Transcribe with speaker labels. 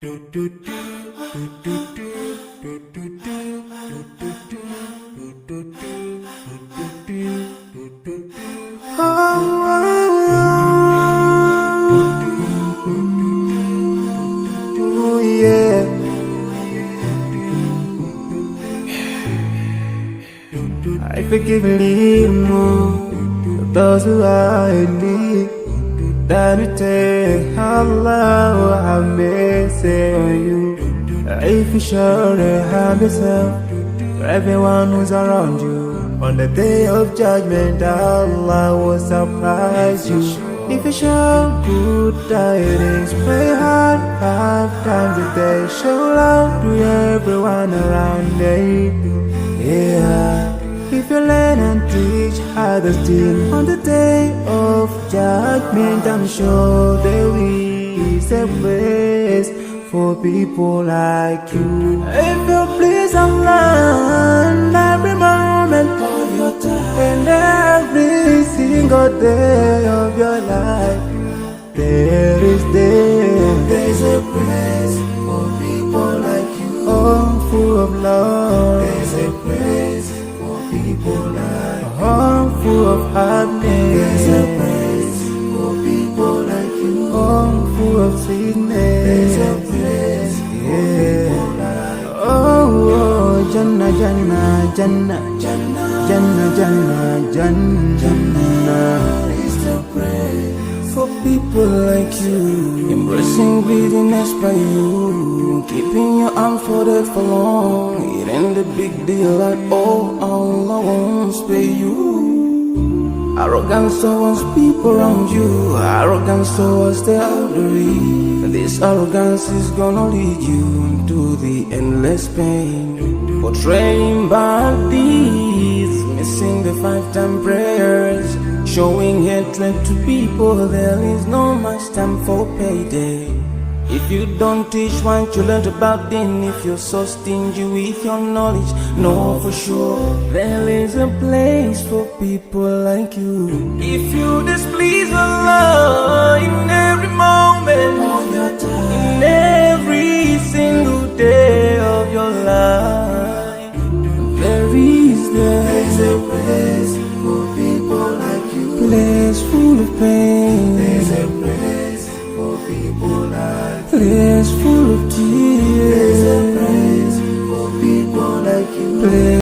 Speaker 1: Oh yeah. I forgive those who are in need. That we take Allah have mercy on you. If you surely have yourself to everyone who's around you. On the day of judgment, Allah will surprise you. If you show good tidings, pray hard 5 times a day. Show love to everyone around you. Yeah. If you learn and teach others still, on the day of judgment, I'm sure there is a place for people like you. If you please Allah, every moment of your time and every single day of your life, there's a place for people like you. Oh, full of love. There's a place for people like you. Oh, full of happiness. There's a place for people like you. Oh, full of sweetness. There's a place for people like you. Oh, Jannah, Jannah, Jannah, Jannah, Jannah, Jannah, Jannah is the place for people like you. Embracing greediness by you, keeping your arms folded for long. It ain't a big deal at all, Allah won't spare you. Arrogance towards people around you, arrogance towards the elderly. This arrogance is gonna lead you to the endless pain. Portraying bad deeds, missing the 5-time prayers, showing hatred to people. There is no much time for payday. If you don't teach what you learned about them, if you're so stingy with your knowledge, know for sure there is a place for people like you. If you displease Allah in every moment of your time, in every single day of your life, there's a place for people like you. Place full of pain.